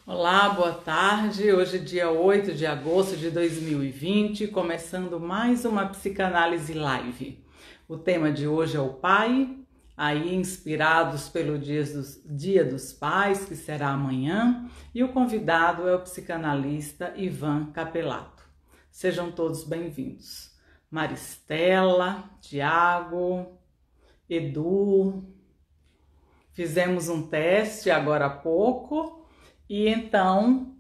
Olá, boa tarde. Hoje é dia 8 de agosto de 2020, começando mais uma psicanálise live. O tema de hoje é o pai, aí inspirados pelo Dia dos Pais, que será amanhã, e o convidado é o psicanalista Ivan Capelato. Sejam todos bem-vindos. Maristela, Tiago, Edu, fizemos um teste agora há pouco. E então,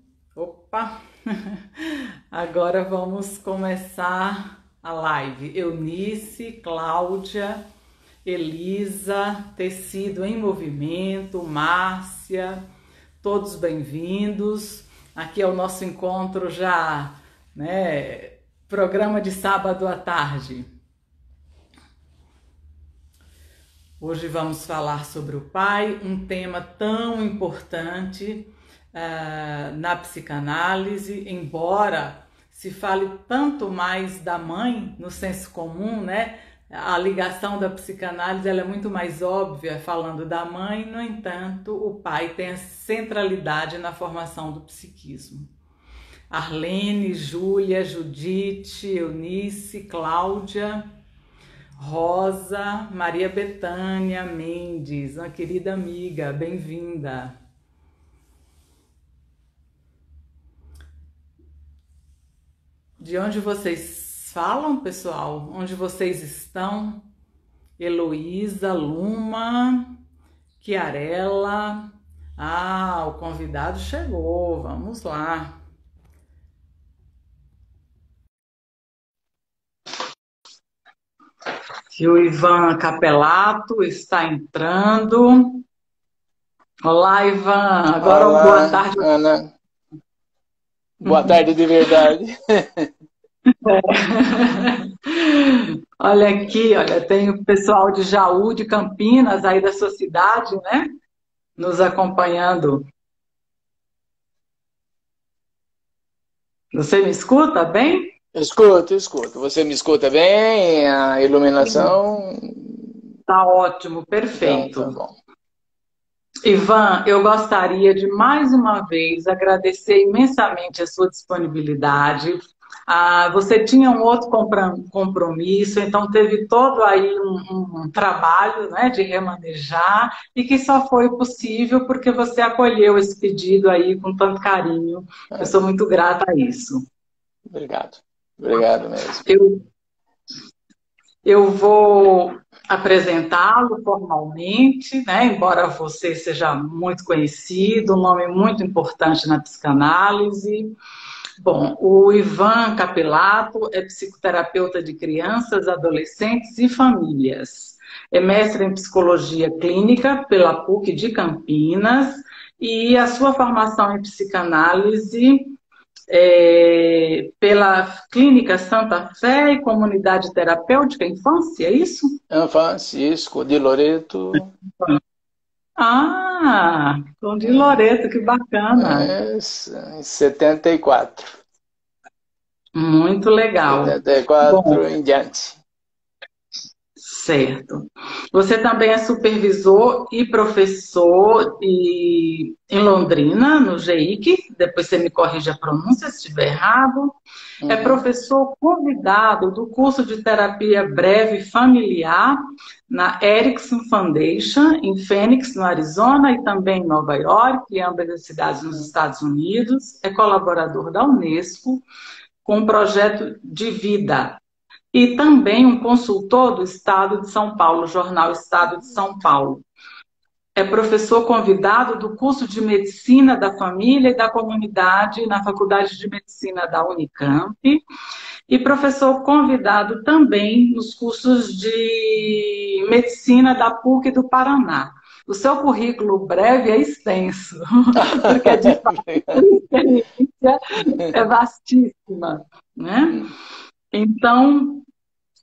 agora vamos começar a live. Eunice, Cláudia, Elisa, Tecido em Movimento, Márcia, todos bem-vindos. Aqui é o nosso encontro já, né? Programa de sábado à tarde. Hoje vamos falar sobre o pai, um tema tão importante na psicanálise, embora se fale tanto mais da mãe no senso comum, né? A ligação da psicanálise ela é muito mais óbvia falando da mãe, no entanto, o pai tem a centralidade na formação do psiquismo. Arlene, Júlia, Judite, Eunice, Cláudia, Rosa, Maria Betânia Mendes, uma querida amiga, bem-vinda. De onde vocês falam, pessoal? Onde vocês estão? Heloísa, Luma, Chiarella. Ah, o convidado chegou, vamos lá. E o Ivan Capelato está entrando. Olá, Ivan. Agora Olá, boa tarde. Ana. Boa tarde de verdade. Olha aqui, olha, tem o pessoal de Jaú, de Campinas, aí da sua cidade, né? Nos acompanhando. Você me escuta bem? Escuto, escuto. Você me escuta bem? A iluminação? Tá ótimo, Então, tá perfeito. bom. Ivan, eu gostaria de mais uma vez agradecer imensamente a sua disponibilidade. Você tinha um outro compromisso, então teve todo aí um trabalho, né, de remanejar e que só foi possível porque você acolheu esse pedido aí com tanto carinho. Eu sou muito grata a isso. Obrigado. Obrigado mesmo. Eu vou apresentá-lo formalmente, né? Embora você seja muito conhecido, um nome muito importante na psicanálise. Bom, o Ivan Capelato é psicoterapeuta de crianças, adolescentes e famílias. É mestre em psicologia clínica pela PUC de Campinas e a sua formação em psicanálise pela Clínica Santa Fé e Comunidade Terapêutica Infância, é isso? Francisco de Loreto. Ah, Tom de Loreto, que bacana. Em 74. Muito legal. 74 Bom, em diante. certo. Você também é supervisor e professor em Londrina, no GEIC, depois você me corrige a pronúncia se estiver errado. É professor convidado do curso de terapia breve familiar na Erickson Foundation, em Phoenix, no Arizona, e também em Nova York, em ambas as cidades nos Estados Unidos. É colaborador da Unesco com um projeto de vida e também um consultor do Estado de São Paulo, jornal Estado de São Paulo. É professor convidado do curso de Medicina da Família e da Comunidade na Faculdade de Medicina da Unicamp e professor convidado também nos cursos de Medicina da PUC do Paraná. O seu currículo breve é extenso, porque de fato a experiência é vastíssima, né? Então,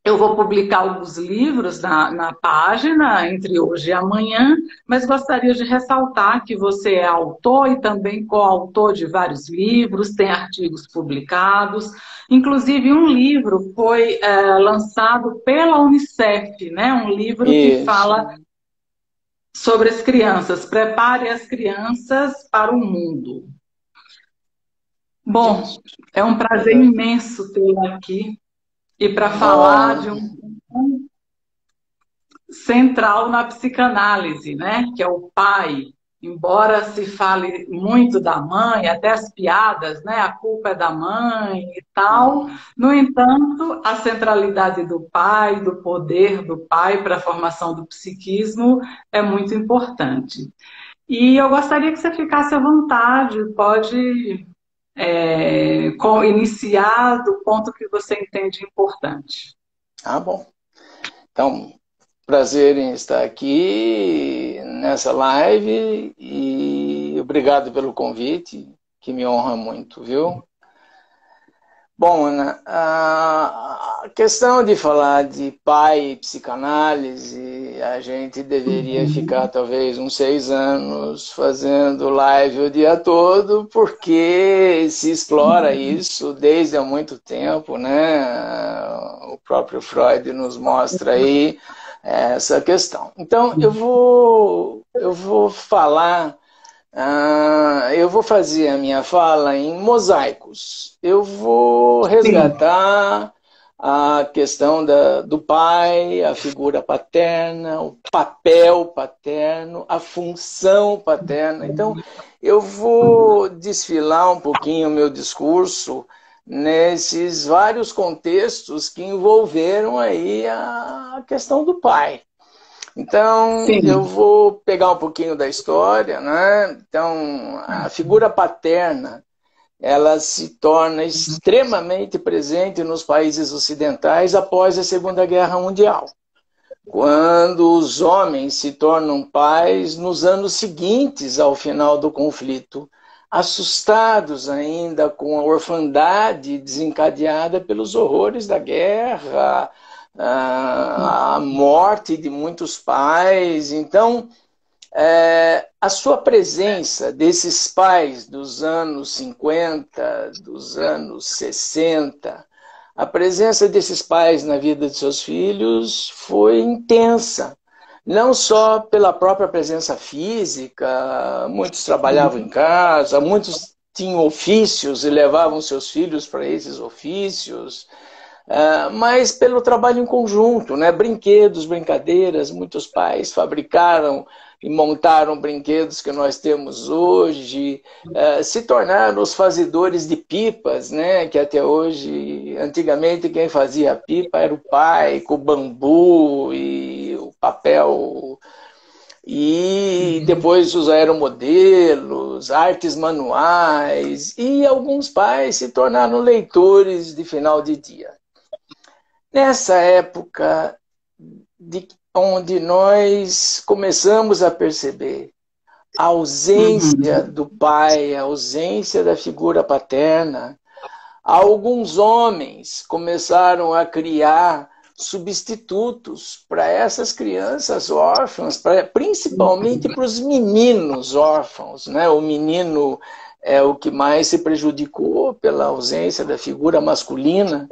eu vou publicar alguns livros na página entre hoje e amanhã, mas gostaria de ressaltar que você é autor e também coautor de vários livros, tem artigos publicados, inclusive um livro foi lançado pela Unicef, né? Um livro que Isso. fala sobre as crianças, prepare as crianças para o mundo. Bom, é um prazer imenso tê-la aqui e para falar Bom, de um ponto central na psicanálise, né? Que é o pai. Embora se fale muito da mãe, até as piadas, né? A culpa é da mãe e tal. uhum. No entanto, a centralidade do pai, do poder do pai para a formação do psiquismo é muito importante. E eu gostaria que você ficasse à vontade, pode iniciar do ponto que você entende importante. Ah, bom. Então, prazer em estar aqui nessa live e obrigado pelo convite, que me honra muito, viu? Bom, Ana, a questão de falar de pai e psicanálise, a gente deveria ficar Uhum. talvez uns 6 anos fazendo live o dia todo, porque se explora isso desde há muito tempo, né? O próprio Freud nos mostra aí essa questão. Então, eu vou falar. Eu vou fazer a minha fala em mosaicos. Eu vou Sim. resgatar a questão do pai, a figura paterna, o papel paterno, a função paterna. Então, eu vou desfilar um pouquinho o meu discurso nesses vários contextos que envolveram aí a questão do pai. Então, eu Sim. vou pegar um pouquinho da história, né? Então, a figura paterna, ela se torna extremamente presente nos países ocidentais após a Segunda Guerra Mundial, quando os homens se tornam pais nos anos seguintes ao final do conflito, assustados ainda com a orfandade desencadeada pelos horrores da guerra, a morte de muitos pais. Então, a sua presença desses pais dos anos 50, dos anos 60, a presença desses pais na vida de seus filhos foi intensa. Não só pela própria presença física, muitos trabalhavam em casa, muitos tinham ofícios e levavam seus filhos para esses ofícios, mas pelo trabalho em conjunto, né? Brinquedos, brincadeiras, muitos pais fabricaram e montaram brinquedos que nós temos hoje, se tornaram os fazedores de pipas, né? Que até hoje, antigamente quem fazia pipa era o pai, com o bambu e o papel, e depois os aeromodelos, artes manuais, e alguns pais se tornaram leitores de final de dia. Nessa época onde nós começamos a perceber a ausência Uhum. do pai, a ausência da figura paterna, alguns homens começaram a criar substitutos para essas crianças órfãs, principalmente para os meninos órfãos, né? O menino é o que mais se prejudicou pela ausência da figura masculina.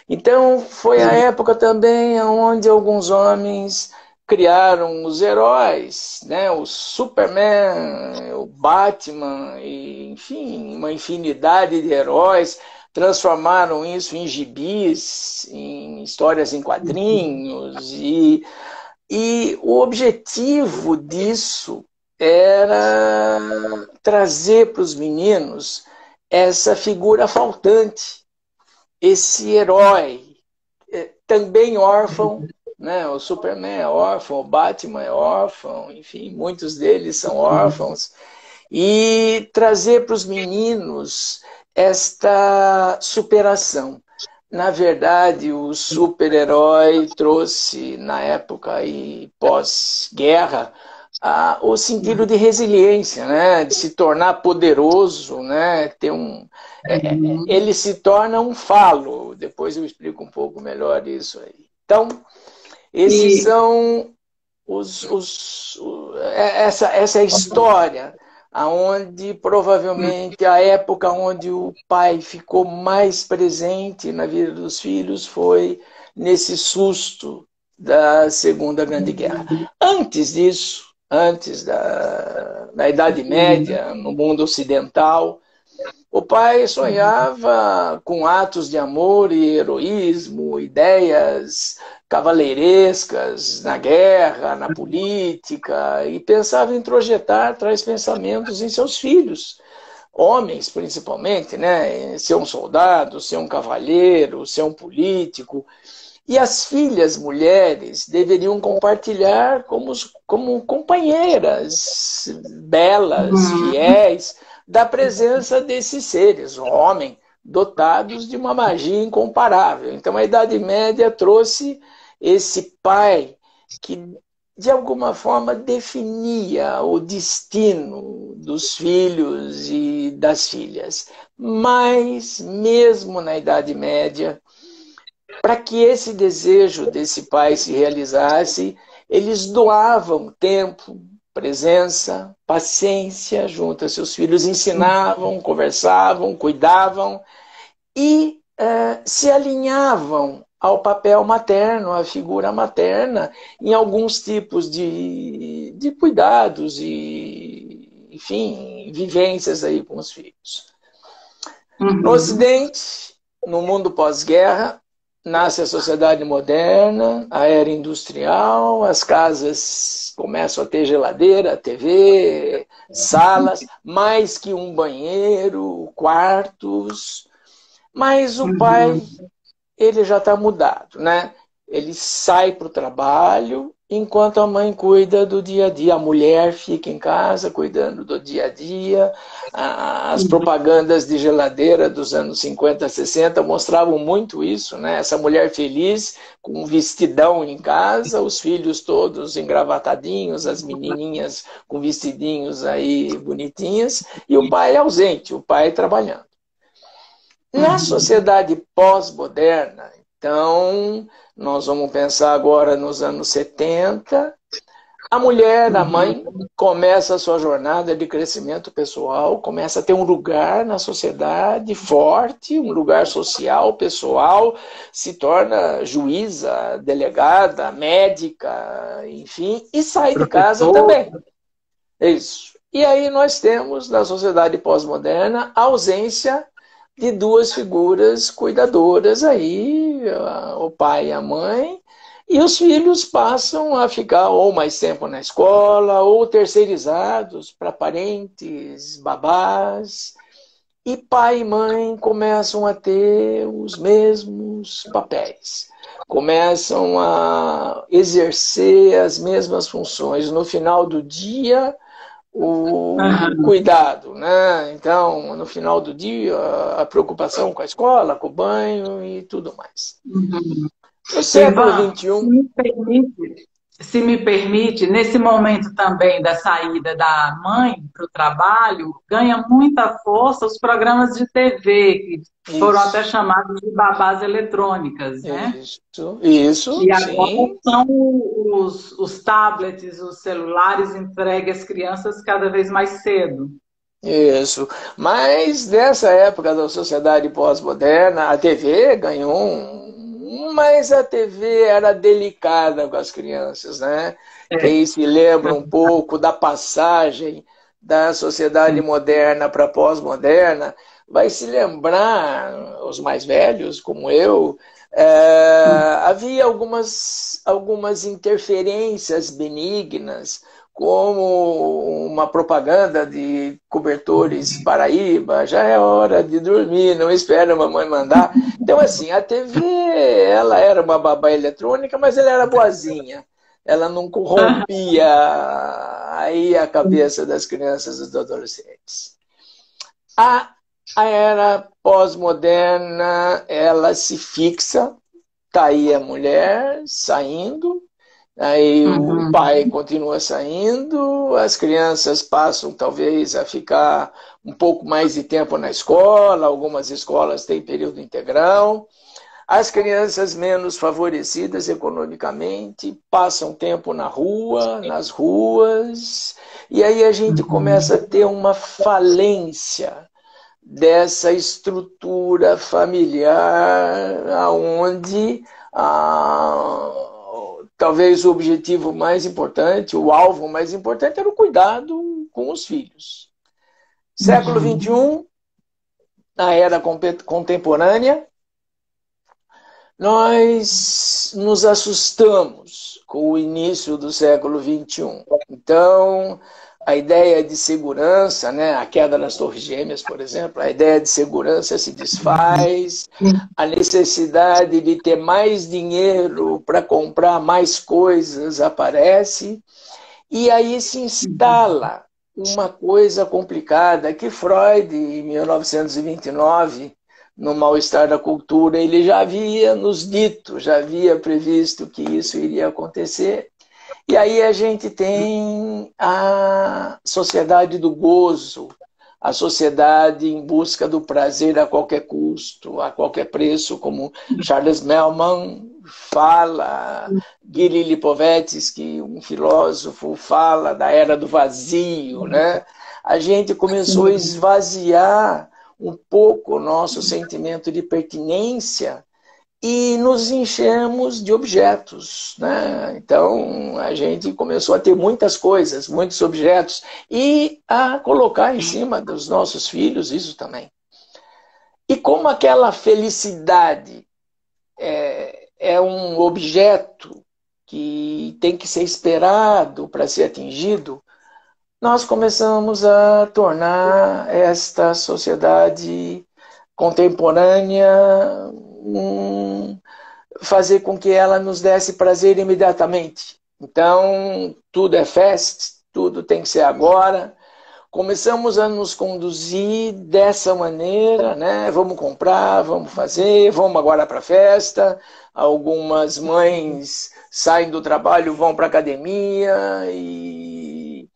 Então, foi a época também onde alguns homens criaram os heróis, né? O Superman, o Batman, e, enfim, uma infinidade de heróis, transformaram isso em gibis, em histórias em quadrinhos, e o objetivo disso era trazer para os meninos essa figura faltante, esse herói, também órfão, né? O Superman é órfão, o Batman é órfão, enfim, muitos deles são órfãos, e trazer para os meninos esta superação. Na verdade, o super-herói trouxe, na época pós-guerra, o sentido de resiliência, né? De se tornar poderoso, né? Ele se torna um falo. Depois eu explico um pouco melhor isso aí. Então, esses E, são essa é a história, aonde provavelmente a época onde o pai ficou mais presente na vida dos filhos foi nesse susto da Segunda Grande Guerra. Antes disso, antes da Idade Média, no mundo ocidental, O pai sonhava com atos de amor e heroísmo, ideias cavaleirescas na guerra, na política, e pensava em projetar tais pensamentos em seus filhos, homens principalmente, né? Ser um soldado, ser um cavalheiro, ser um político. E as filhas mulheres deveriam compartilhar como companheiras belas, fiéis, da presença desses seres, homens, dotados de uma magia incomparável. Então a Idade Média trouxe esse pai que, de alguma forma, definia o destino dos filhos e das filhas. Mas, mesmo na Idade Média, para que esse desejo desse pai se realizasse, eles doavam tempo, presença, paciência junto a seus filhos, ensinavam, conversavam, cuidavam e se alinhavam ao papel materno, à figura materna, em alguns tipos de cuidados e, enfim, vivências aí com os filhos. No Ocidente, no mundo pós-guerra, nasce a sociedade moderna, a era industrial, as casas começam a ter geladeira, TV, salas, mais que um banheiro, quartos. Mas o pai, ele já está mudado, né? Ele sai para o trabalho, enquanto a mãe cuida do dia a dia. A mulher fica em casa cuidando do dia a dia. As propagandas de geladeira dos anos 50, 60 mostravam muito isso, né? Essa mulher feliz, com um vestidão em casa, os filhos todos engravatadinhos, as menininhas com vestidinhos aí bonitinhas, e o pai ausente, o pai trabalhando. Na sociedade pós-moderna, então, nós vamos pensar agora nos anos 70, a mulher, a mãe, começa a sua jornada de crescimento pessoal, começa a ter um lugar na sociedade forte, um lugar social, pessoal, se torna juíza, delegada, médica, enfim, e sai de casa também. Isso. E aí nós temos, na sociedade pós-moderna, a ausência de duas figuras cuidadoras aí, o pai e a mãe, e os filhos passam a ficar ou mais tempo na escola, ou terceirizados para parentes, babás, e pai e mãe começam a ter os mesmos papéis, começam a exercer as mesmas funções. No final do dia, o cuidado, né? Então, no final do dia, a preocupação com a escola, com o banho e tudo mais. No século XXI... Se me permite, nesse momento também da saída da mãe para o trabalho, ganha muita força os programas de TV, que foram até chamados de babás eletrônicas, né? Isso, e agora são os tablets, os celulares entregues às crianças cada vez mais cedo. Isso. Mas nessa época da sociedade pós-moderna, a TV ganhou mas a TV era delicada com as crianças, né? Quem se lembra um pouco da passagem da sociedade moderna para a pós-moderna, vai se lembrar, os mais velhos, como eu, havia algumas interferências benignas, como uma propaganda de cobertores Paraíba, já é hora de dormir, não espera a mamãe mandar. Então, assim, a TV, ela era uma babá eletrônica, mas ela era boazinha. Ela não corrompia aí a cabeça das crianças e dos adolescentes. A era pós-moderna, ela se fixa, tá aí a mulher saindo, aí o pai continua saindo, as crianças passam talvez a ficar um pouco mais de tempo na escola, algumas escolas têm período integral, as crianças menos favorecidas economicamente passam tempo na rua, nas ruas, e aí a gente começa a ter uma falência dessa estrutura familiar onde talvez o objetivo mais importante, o alvo mais importante era o cuidado com os filhos. Século XXI, na era contemporânea, nós nos assustamos com o início do século XXI. Então, a ideia de segurança, né, a queda das Torres Gêmeas, por exemplo, a ideia de segurança se desfaz, a necessidade de ter mais dinheiro para comprar mais coisas aparece, e aí se instala uma coisa complicada que Freud, em 1929, no Mal-Estar da Cultura, ele já havia nos dito, já havia previsto que isso iria acontecer. E aí a gente tem a sociedade do gozo, a sociedade em busca do prazer a qualquer custo, a qualquer preço, como Charles Melman fala, Gili Lipovetsky, um filósofo, fala da era do vazio, né? A gente começou a esvaziar um pouco o nosso sentimento de pertinência e nos enchemos de objetos, né? Então, a gente começou a ter muitas coisas, muitos objetos, e a colocar em cima dos nossos filhos isso também. E como aquela felicidade é um objeto que tem que ser esperado para ser atingido, nós começamos a tornar esta sociedade contemporânea fazer com que ela nos desse prazer imediatamente. Então, tudo é fast, tudo tem que ser agora. Começamos a nos conduzir dessa maneira, né? Vamos comprar, vamos fazer, vamos agora para a festa. Algumas mães saem do trabalho, vão para a academia e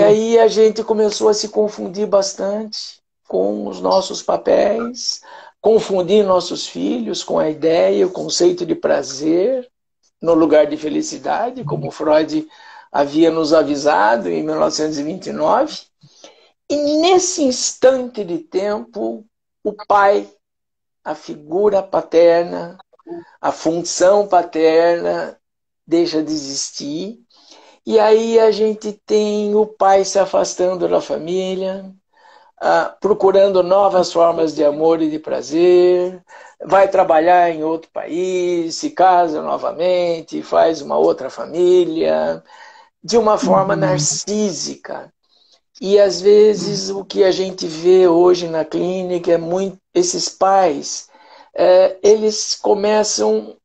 aí a gente começou a se confundir bastante com os nossos papéis, confundir nossos filhos com a ideia, o conceito de prazer no lugar de felicidade, como Freud havia nos avisado em 1929. E nesse instante de tempo, o pai, a figura paterna, a função paterna deixa de existir. E aí a gente tem o pai se afastando da família, procurando novas formas de amor e de prazer, vai trabalhar em outro país, se casa novamente, faz uma outra família, de uma forma narcísica. E às vezes o que a gente vê hoje na clínica é muito esses pais, eles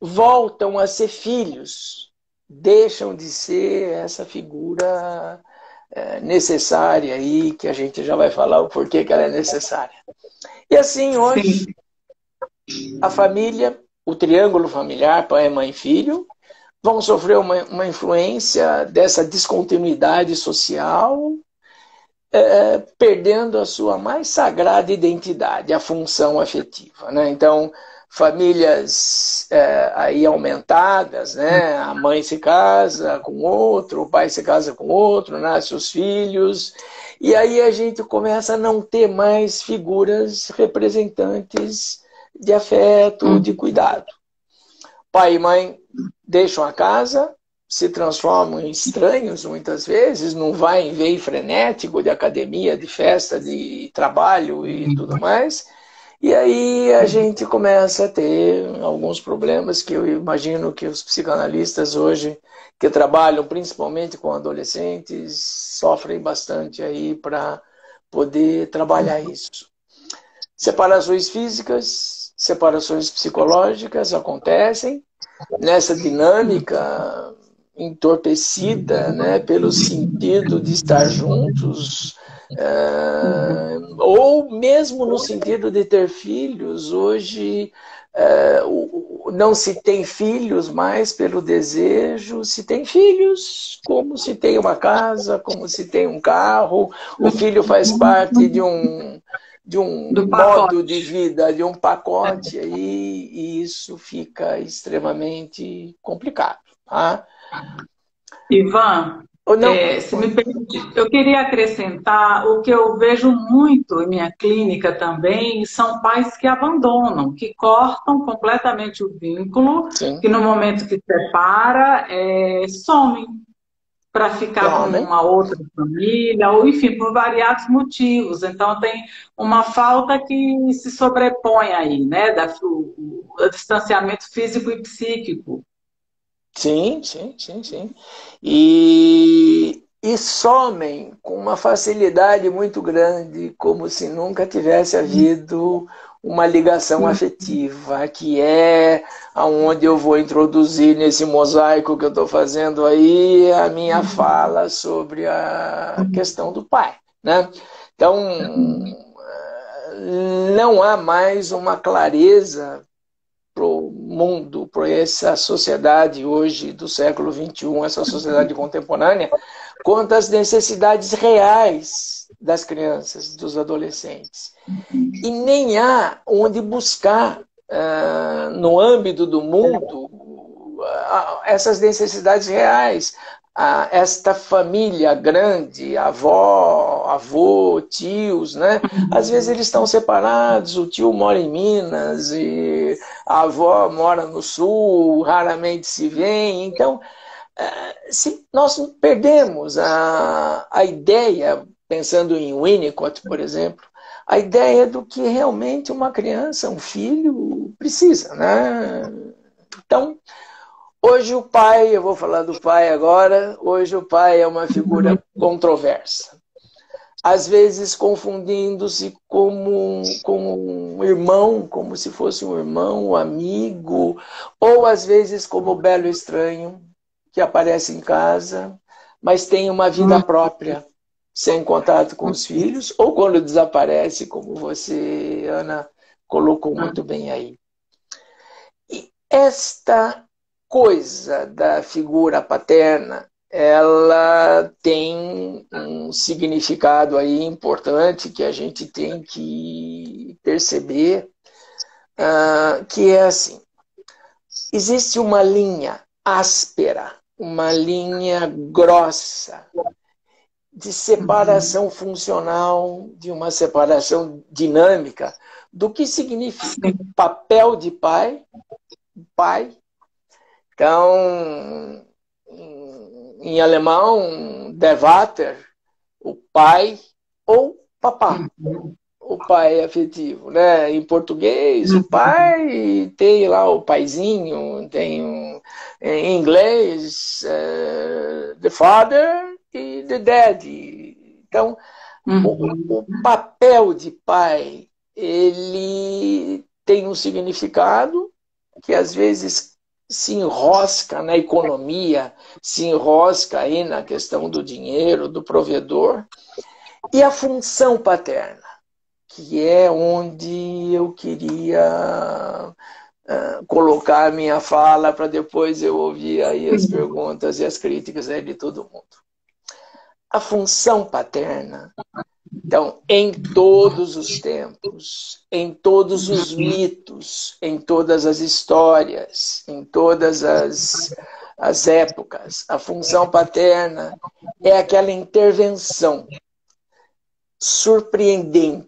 voltam a ser filhos, deixam de ser essa figura necessária aí, que a gente já vai falar o porquê que ela é necessária. E assim, hoje, a família, o triângulo familiar, pai, mãe, filho, vão sofrer uma influência dessa descontinuidade social, perdendo a sua mais sagrada identidade, a função afetiva, né? Então, famílias aí aumentadas, né? A mãe se casa com outro, o pai se casa com outro, nascem os filhos, e aí a gente começa a não ter mais figuras representantes de afeto, de cuidado. Pai e mãe deixam a casa, se transformam em estranhos muitas vezes, num vai e vem frenético de academia, de festa, de trabalho e tudo mais. E aí a gente começa a ter alguns problemas que eu imagino que os psicanalistas hoje, que trabalham principalmente com adolescentes, sofrem bastante aí para poder trabalhar isso. Separações físicas, separações psicológicas acontecem nessa dinâmica entorpecida, né, pelo sentido de estar juntos, ou mesmo no sentido de ter filhos. Hoje não se tem filhos mais pelo desejo, se tem filhos como se tem uma casa, como se tem um carro, o filho faz parte de um modo de vida, de um pacote aí, e isso fica extremamente complicado. Tá? Ivan, se me permite, eu queria acrescentar o que eu vejo muito em minha clínica também, são pais que abandonam, que cortam completamente o vínculo, Sim. que no momento que separa, somem. para ficar com Homem. uma outra família, ou enfim, por variados motivos. Então tem uma falta que se sobrepõe aí, né? O distanciamento físico e psíquico. Sim, sim, sim, sim. E somem com uma facilidade muito grande, como se nunca tivesse havido uma ligação afetiva, que é aonde eu vou introduzir nesse mosaico que eu estou fazendo aí a minha fala sobre a questão do pai, né? Então, não há mais uma clareza para o mundo, para essa sociedade hoje do século XXI, essa sociedade contemporânea, quanto às necessidades reais das crianças, dos adolescentes. E nem há onde buscar, no âmbito do mundo, essas necessidades reais. Esta família grande, avó, avô, tios, né? Às vezes eles estão separados, o tio mora em Minas e a avó mora no sul, raramente se vêem. Então, se nós perdemos a ideia, pensando em Winnicott, por exemplo, a ideia do que realmente uma criança, um filho, precisa, né? Então, hoje o pai, eu vou falar do pai agora, hoje o pai é uma figura controversa. Às vezes confundindo-se como um irmão, como se fosse um irmão, um amigo, ou às vezes como o belo estranho, que aparece em casa, mas tem uma vida própria, sem contato com os filhos, ou quando desaparece, como você, Ana, colocou muito bem aí. E esta coisa da figura paterna, ela tem um significado aí importante que a gente tem que perceber, que é assim, existe uma linha áspera, uma linha grossa de separação funcional, de uma separação dinâmica do que significa papel de pai. Então, em alemão, der Vater, o pai ou papá, o pai afetivo, né? Em português, o pai tem lá o paizinho, em inglês, the father e the daddy. Então, o papel de pai, ele tem um significado que às vezes se enrosca na economia, se enrosca aí na questão do dinheiro, do provedor, e a função paterna, que é onde eu queria colocar a minha fala para depois eu ouvir aí as perguntas e as críticas aí de todo mundo. A função paterna, então, em todos os tempos, em todos os mitos, em todas as histórias, em todas as épocas, a função paterna é aquela intervenção surpreendente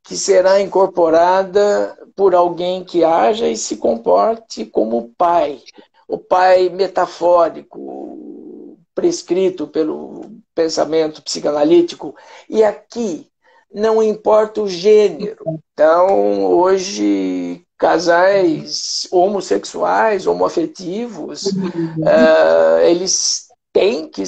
que será incorporada por alguém que haja e se comporte como pai. O pai metafórico, prescrito pelo pensamento psicanalítico. E aqui não importa o gênero. Então, hoje, casais homossexuais, homoafetivos, eles têm que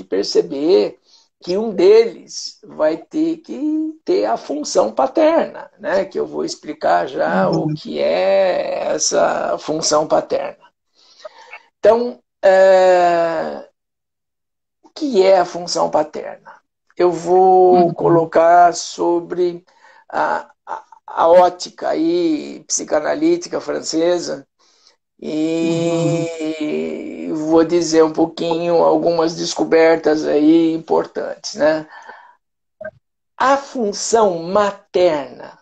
perceber que um deles vai ter que ter a função paterna, né? Que eu vou explicar já o que é essa função paterna. Então, o que é a função paterna? Eu vou colocar sobre a ótica aí, psicanalítica francesa, e vou dizer um pouquinho algumas descobertas aí importantes, né? A função materna,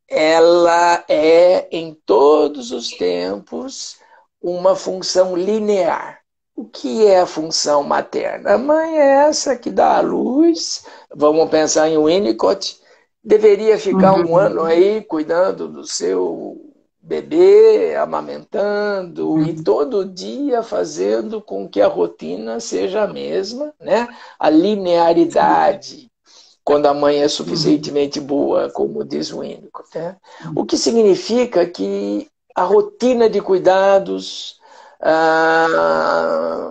ela é em todos os tempos uma função linear. O que é a função materna? A mãe é essa que dá à luz, vamos pensar em Winnicott, deveria ficar um ano aí cuidando do seu bebê amamentando e todo dia fazendo com que a rotina seja a mesma, né? A linearidade, quando a mãe é suficientemente boa, como diz o Winnicott, né? O que significa que a rotina de cuidados,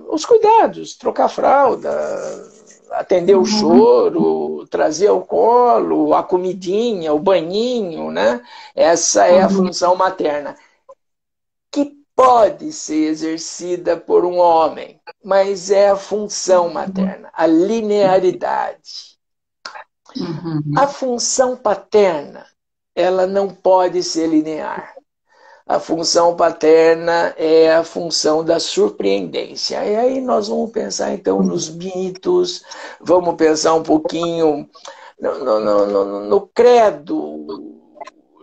os cuidados, trocar fralda, atender o choro, trazer ao colo, a comidinha, o banhinho, né? Essa é a função materna, que pode ser exercida por um homem, mas é a função materna, a linearidade. A função paterna, ela não pode ser linear. A função paterna é a função da surpreendência. E aí nós vamos pensar, então, nos mitos, vamos pensar um pouquinho no credo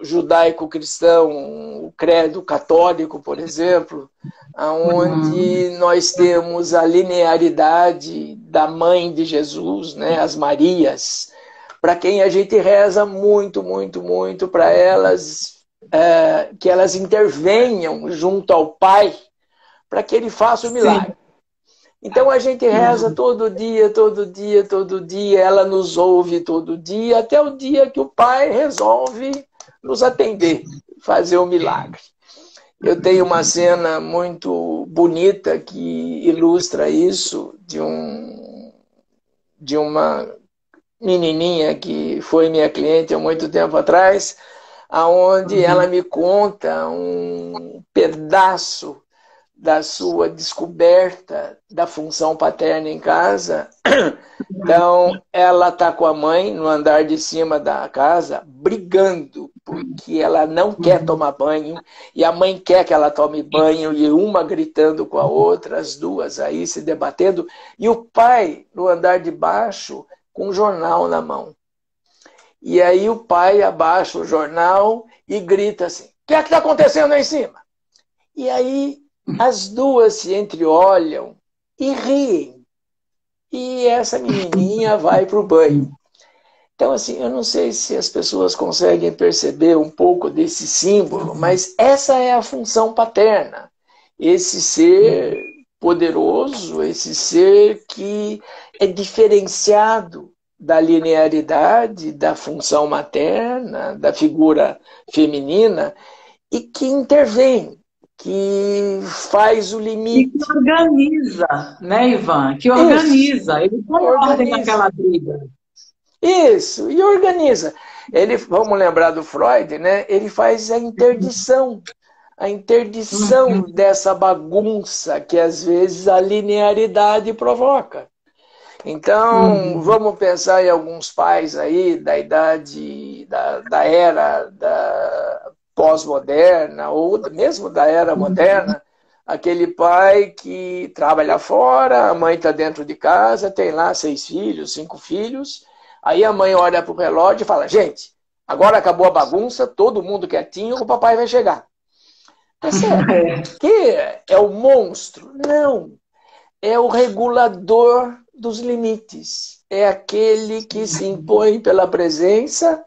judaico-cristão, o credo católico, por exemplo, onde nós temos a linearidade da mãe de Jesus, né, as Marias, para quem a gente reza muito, muito, muito, para elas, que elas intervenham junto ao Pai, para que Ele faça o milagre. Então a gente reza todo dia, todo dia, todo dia, ela nos ouve todo dia, até o dia que o Pai resolve nos atender, fazer o milagre. Eu tenho uma cena muito bonita que ilustra isso, de uma menininha que foi minha cliente há muito tempo atrás, aonde ela me conta um pedaço da sua descoberta da função paterna em casa. Então, ela está com a mãe no andar de cima da casa, brigando, porque ela não quer tomar banho, e a mãe quer que ela tome banho, e uma gritando com a outra, as duas aí se debatendo, e o pai no andar de baixo com um jornal na mão. E aí o pai abaixa o jornal e grita assim: o que é que está acontecendo aí em cima? E aí as duas se entreolham e riem. E essa menininha vai para o banho. Então, assim, eu não sei se as pessoas conseguem perceber um pouco desse símbolo, mas essa é a função paterna. Esse ser poderoso, esse ser que é diferenciado da linearidade, da função materna, da figura feminina, e que intervém, que faz o limite. E que organiza, né, Ivan? Que organiza. Isso. Ele põe ordem naquela briga. Isso, e organiza. Vamos lembrar do Freud, né? Ele faz a interdição dessa bagunça que às vezes a linearidade provoca. Então, vamos pensar em alguns pais aí da idade, da era da pós-moderna, ou mesmo da era moderna, aquele pai que trabalha fora, a mãe está dentro de casa, tem lá 6 filhos, 5 filhos, aí a mãe olha para o relógio e fala: gente, agora acabou a bagunça, todo mundo quietinho, o papai vai chegar. Que é o monstro? Não, é o regulador dos limites. É aquele que se impõe pela presença,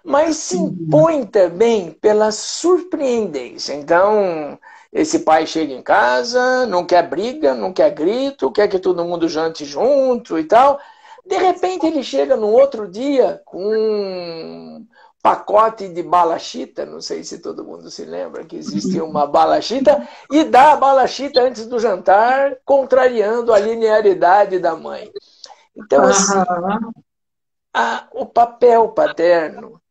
mas se impõe também pela surpreendência. Então, esse pai chega em casa, não quer briga, não quer grito, quer que todo mundo jante junto e tal. De repente, ele chega no outro dia com um pacote de balachita, não sei se todo mundo se lembra que existia uma balachita, e dá a balachita antes do jantar, contrariando a linearidade da mãe. Então, assim, o papel paterno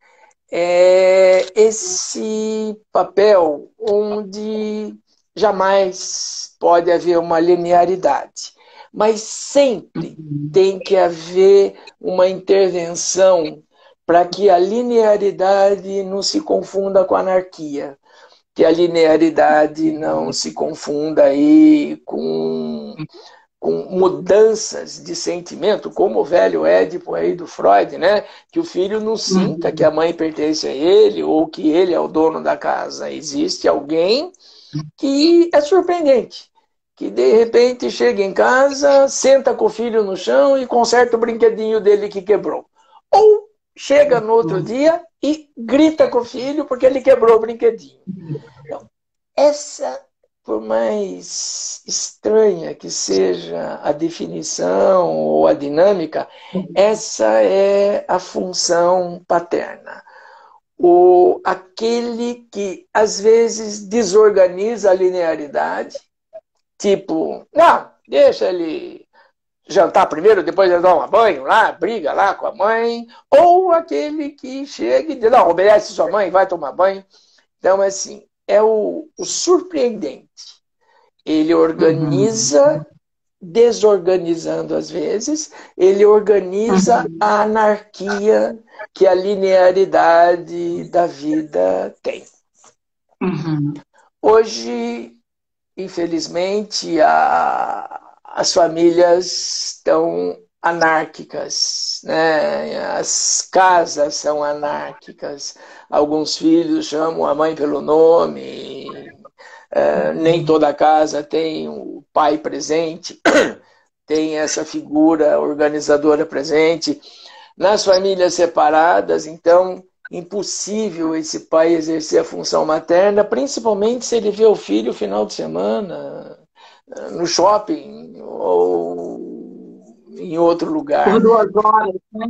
é esse papel onde jamais pode haver uma linearidade, mas sempre tem que haver uma intervenção para que a linearidade não se confunda com a anarquia, que a linearidade não se confunda aí com mudanças de sentimento, como o velho Édipo aí do Freud, né? Que o filho não sinta que a mãe pertence a ele ou que ele é o dono da casa. Existe alguém que é surpreendente, que de repente chega em casa, senta com o filho no chão e conserta o brinquedinho dele que quebrou. Ou chega no outro dia e grita com o filho porque ele quebrou o brinquedinho. Então, essa, por mais estranha que seja a definição ou a dinâmica, essa é a função paterna. Aquele que, às vezes, desorganiza a linearidade, tipo, não, deixa ele jantar primeiro, depois ele toma banho lá, briga lá com a mãe, ou aquele que chega e diz, não, obedece sua mãe, vai tomar banho. Então, assim, é o surpreendente. Ele organiza, desorganizando às vezes, ele organiza a anarquia que a linearidade da vida tem. Hoje, infelizmente, as famílias estão anárquicas, né? As casas são anárquicas. Alguns filhos chamam a mãe pelo nome, nem toda casa tem o pai presente, tem essa figura organizadora presente. Nas famílias separadas, então, impossível esse pai exercer a função materna, principalmente se ele vê o filho no final de semana, no shopping ou em outro lugar. Por 2 horas, né?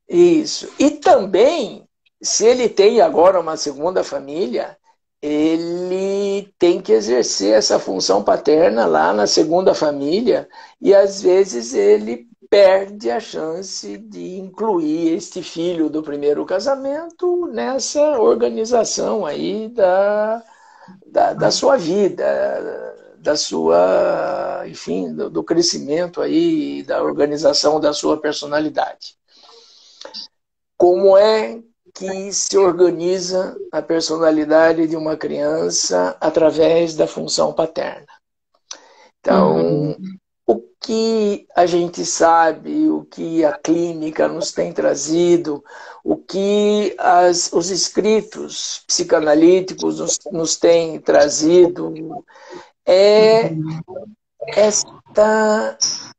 Isso. E também, se ele tem agora uma segunda família, ele tem que exercer essa função paterna lá na segunda família e, às vezes, ele perde a chance de incluir este filho do primeiro casamento nessa organização aí da sua vida, da sua, enfim, do crescimento aí, da organização da sua personalidade. Como é que se organiza a personalidade de uma criança através da função paterna? Então, o que a gente sabe, o que a clínica nos tem trazido, o que os escritos psicanalíticos nos têm trazido é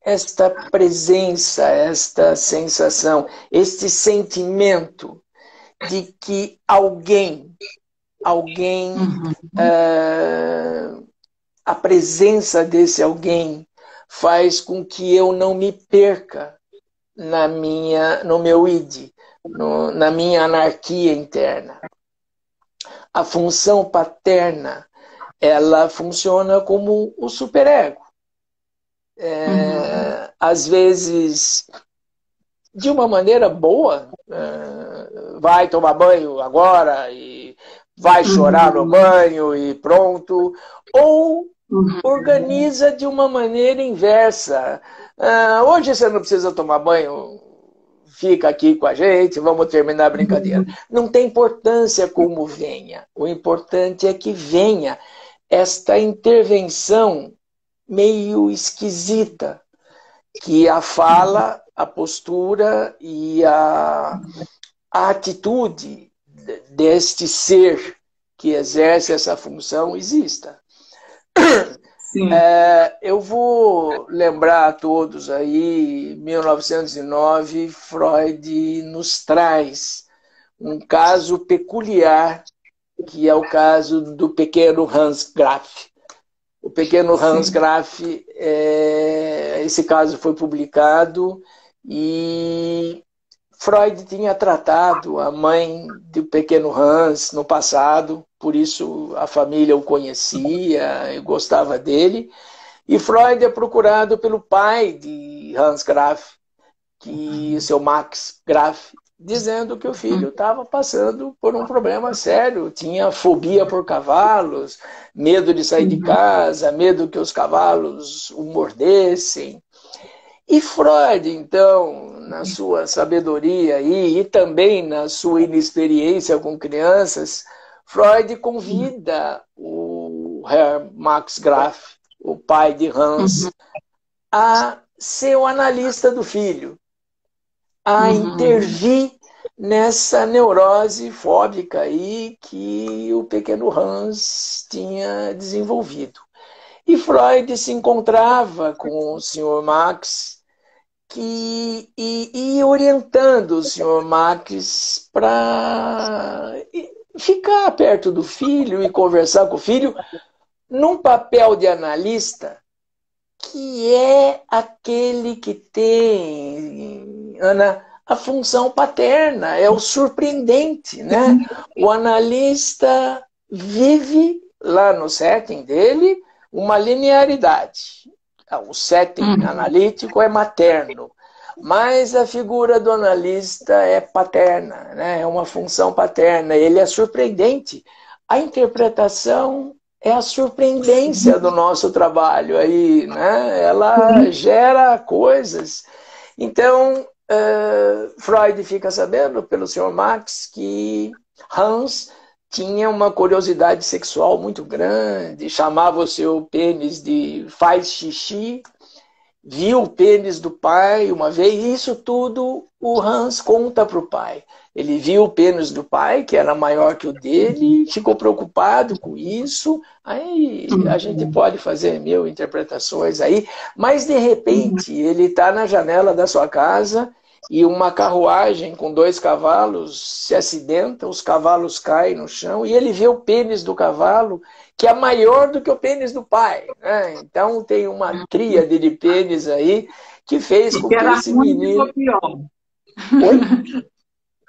esta presença, esta sensação, este sentimento de que alguém, a presença desse alguém faz com que eu não me perca no meu id, na minha anarquia interna. A função paterna, ela funciona como o superego. Às vezes, de uma maneira boa, vai tomar banho agora e vai chorar no banho e pronto, ou organiza de uma maneira inversa. Hoje você não precisa tomar banho, fica aqui com a gente, vamos terminar a brincadeira. Não tem importância como venha, o importante é que venha esta intervenção meio esquisita, que a fala, a postura e a atitude deste ser que exerce essa função exista. Eu vou lembrar a todos aí, 1909, Freud nos traz um caso peculiar, que é o caso do pequeno Hans Graf. O pequeno Hans Graf, esse caso foi publicado e Freud tinha tratado a mãe do pequeno Hans no passado, por isso a família o conhecia e gostava dele. E Freud é procurado pelo pai de Hans Graf, o seu Max Graf, dizendo que o filho estava passando por um problema sério, tinha fobia por cavalos, medo de sair de casa, medo que os cavalos o mordessem. E Freud, então, na sua sabedoria e também na sua inexperiência com crianças, Freud convida o Herr Max Graf, o pai de Hans, a ser o analista do filho, a intervir nessa neurose fóbica aí que o pequeno Hans tinha desenvolvido. E Freud se encontrava com o Sr. Max e orientando o senhor Max para ficar perto do filho e conversar com o filho num papel de analista, que é aquele que tem, Ana, a função paterna, é o surpreendente, né? O analista vive lá no setting dele uma linearidade. O setting analítico é materno, mas a figura do analista é paterna, né? É uma função paterna, ele é surpreendente. A interpretação é a surpreendência do nosso trabalho aí, né? Ela gera coisas. Então, Freud fica sabendo pelo Sr. Max que Hans tinha uma curiosidade sexual muito grande, chamava o seu pênis de faz xixi, viu o pênis do pai uma vez, e isso tudo o Hans conta para o pai. Ele viu o pênis do pai, que era maior que o dele, ficou preocupado com isso. Aí a gente pode fazer mil interpretações aí, mas de repente ele está na janela da sua casa e uma carruagem com 2 cavalos se acidenta, os cavalos caem no chão e ele vê o pênis do cavalo, que é maior do que o pênis do pai, né? Então tem uma tríade de pênis aí que fez com que esse menino... Oi?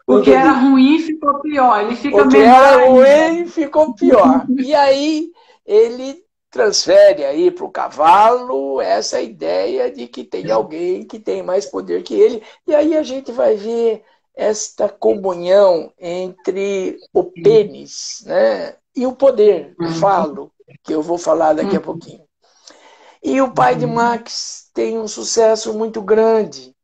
O que era ruim ficou pior, ele fica menor. O que era ruim ficou pior. E aí ele transfere aí para o cavalo essa ideia de que tem alguém que tem mais poder que ele. E aí a gente vai ver esta comunhão entre o pênis, né, e o poder, o falo, que eu vou falar daqui a pouquinho. E o pai de Max tem um sucesso muito grande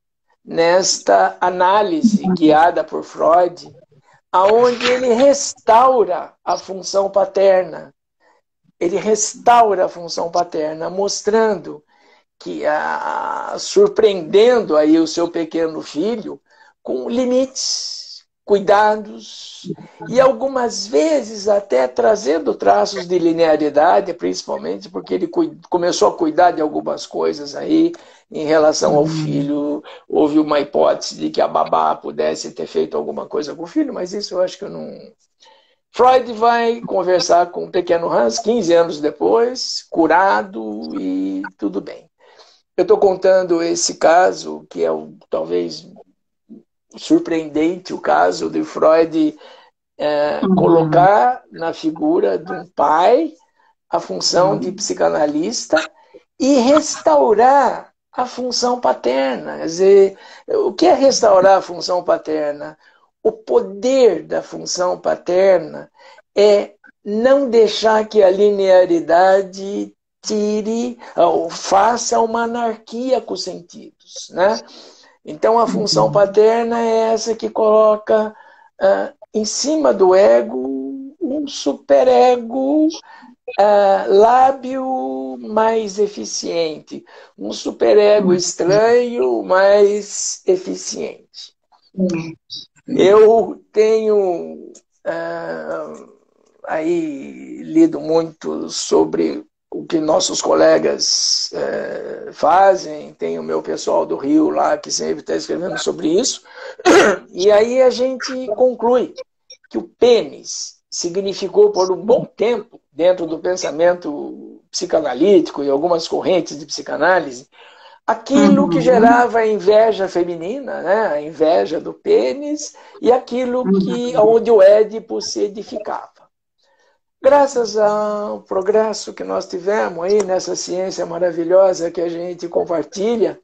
nesta análise guiada por Freud, aonde ele restaura a função paterna. Ele restaura a função paterna, mostrando que, surpreendendo aí o seu pequeno filho com limites, cuidados, e algumas vezes até trazendo traços de linearidade, principalmente porque ele começou a cuidar de algumas coisas aí em relação ao filho. Houve uma hipótese de que a babá pudesse ter feito alguma coisa com o filho, mas isso eu acho que eu não... Freud vai conversar com o pequeno Hans 15 anos depois, curado e tudo bem. Eu estou contando esse caso, que é talvez surpreendente, o caso de Freud colocar na figura de um pai a função de psicanalista e restaurar a função paterna. Quer dizer, o que é restaurar a função paterna? O poder da função paterna é não deixar que a linearidade tire ou faça uma anarquia com os sentidos, né? Então a função paterna é essa que coloca em cima do ego um superego lábio mais eficiente, um superego estranho mais eficiente. Eu tenho aí lido muito sobre o que nossos colegas fazem, tem o meu pessoal do Rio lá que sempre está escrevendo sobre isso, e aí a gente conclui que o pênis significou por um bom tempo, dentro do pensamento psicanalítico e algumas correntes de psicanálise, aquilo que gerava a inveja feminina, né? A inveja do pênis, e aquilo onde o Édipo se edificava. Graças ao progresso que nós tivemos aí nessa ciência maravilhosa que a gente compartilha,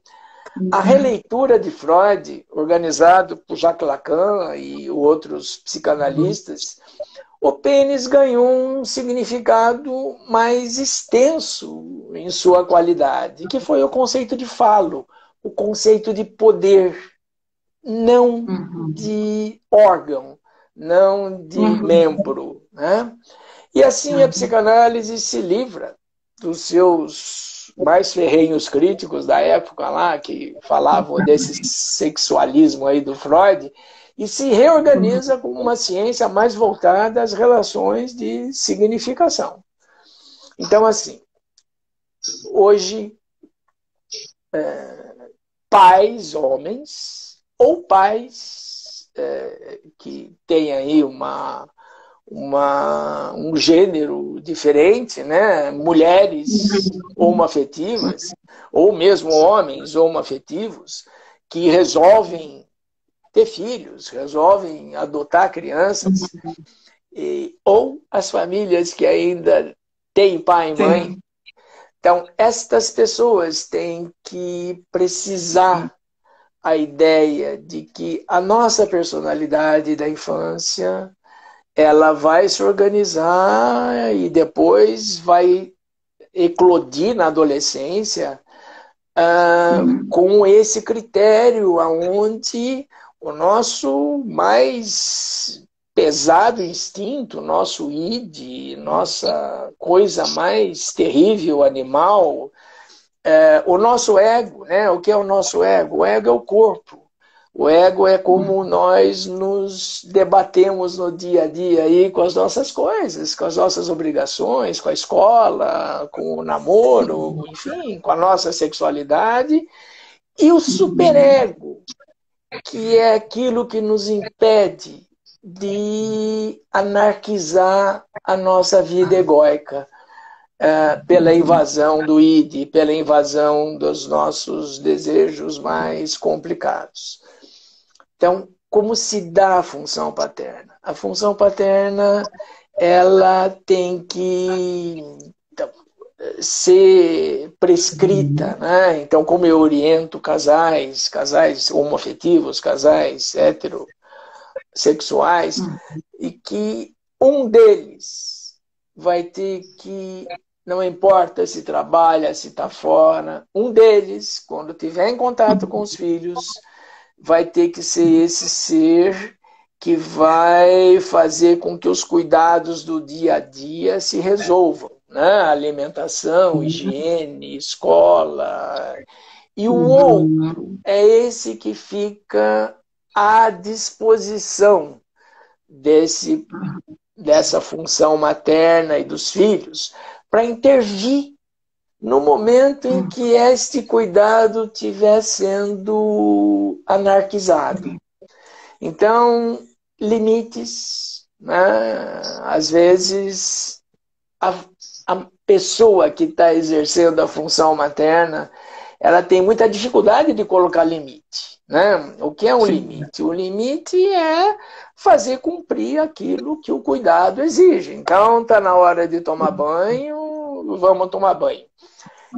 a releitura de Freud, organizado por Jacques Lacan e outros psicanalistas, o pênis ganhou um significado mais extenso em sua qualidade, que foi o conceito de falo, o conceito de poder, não de órgão, não de membro, né? E assim a psicanálise se livra dos seus mais ferrenhos críticos da época lá, que falavam desse sexualismo aí do Freud, e se reorganiza como uma ciência mais voltada às relações de significação. Então, assim, hoje pais homens ou pais que têm aí um gênero diferente, né? Mulheres homoafetivas, ou mesmo homens homoafetivos, que resolvem ter filhos, resolvem adotar crianças, ou as famílias que ainda têm pai e mãe. Sim. Então, estas pessoas têm que precisar a ideia de que a nossa personalidade da infância ela vai se organizar e depois vai eclodir na adolescência com esse critério aonde o nosso mais pesado instinto, nosso id, nossa coisa mais terrível, animal, o nosso ego, né? O que é o nosso ego? O ego é o corpo. O ego é como nós nos debatemos no dia a dia aí com as nossas coisas, com as nossas obrigações, com a escola, com o namoro, enfim, com a nossa sexualidade. E o superego, que é aquilo que nos impede de anarquizar a nossa vida egóica pela invasão do id, pela invasão dos nossos desejos mais complicados. Então, como se dá a função paterna? A função paterna, ela tem que ser prescrita, né? Então, como eu oriento casais homoafetivos, casais heterossexuais, e que um deles vai ter que, não importa se trabalha, se está fora, um deles, quando tiver em contato com os filhos, vai ter que ser esse ser que vai fazer com que os cuidados do dia a dia se resolvam, né? Alimentação, higiene, escola. E o outro é esse que fica à disposição dessa função materna e dos filhos para intervir no momento em que este cuidado estiver sendo anarquizado. Então, limites, né? Às vezes, a pessoa que está exercendo a função materna, ela tem muita dificuldade de colocar limite, né? O que é um limite? O limite é fazer cumprir aquilo que o cuidado exige. Então, está na hora de tomar banho, vamos tomar banho.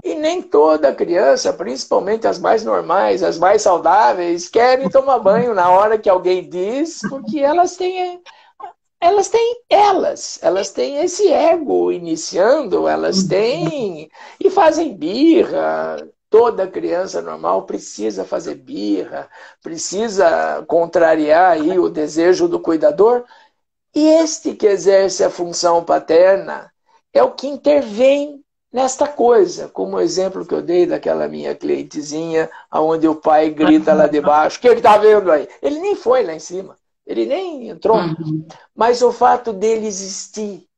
E nem toda criança, principalmente as mais normais, as mais saudáveis, querem tomar banho na hora que alguém diz, porque elas têm esse ego iniciando, elas têm e fazem birra. Toda criança normal precisa fazer birra, precisa contrariar aí o desejo do cuidador. E este que exerce a função paterna é o que intervém nesta coisa, como o exemplo que eu dei daquela minha clientezinha, onde o pai grita lá de baixo, o que ele está vendo aí? Ele nem foi lá em cima, ele nem entrou. Mas o fato dele existir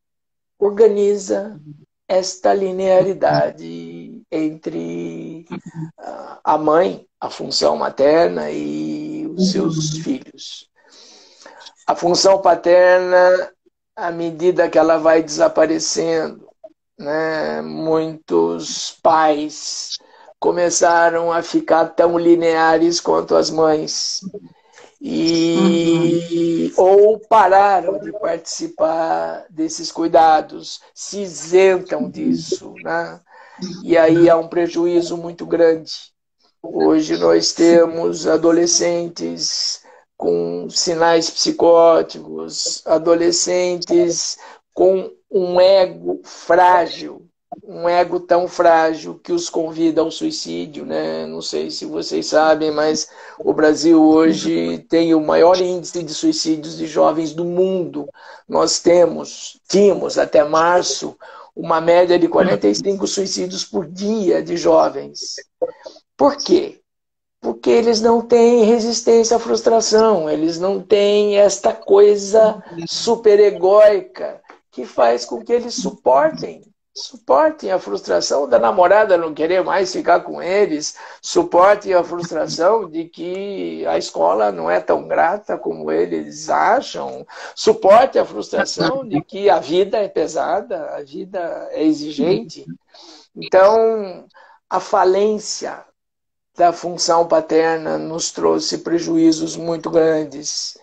organiza esta linearidade entre a mãe, a função materna e os seus filhos. A função paterna, à medida que ela vai desaparecendo, né, muitos pais começaram a ficar tão lineares quanto as mães ou pararam de participar desses cuidados, se isentam disso, né? E aí há um prejuízo muito grande. Hoje nós temos adolescentes com sinais psicóticos, adolescentes com um ego frágil, um ego tão frágil que os convida ao suicídio, né? Não sei se vocês sabem, mas o Brasil hoje tem o maior índice de suicídios de jovens do mundo. Nós tínhamos até março uma média de 45 suicídios por dia de jovens. Por quê? Porque eles não têm resistência à frustração, eles não têm esta coisa superegóica que faz com que eles suportem Suportem a frustração da namorada não querer mais ficar com eles, suportem a frustração de que a escola não é tão grata como eles acham, suportem a frustração de que a vida é pesada, a vida é exigente. Então, a falência da função paterna nos trouxe prejuízos muito grandes.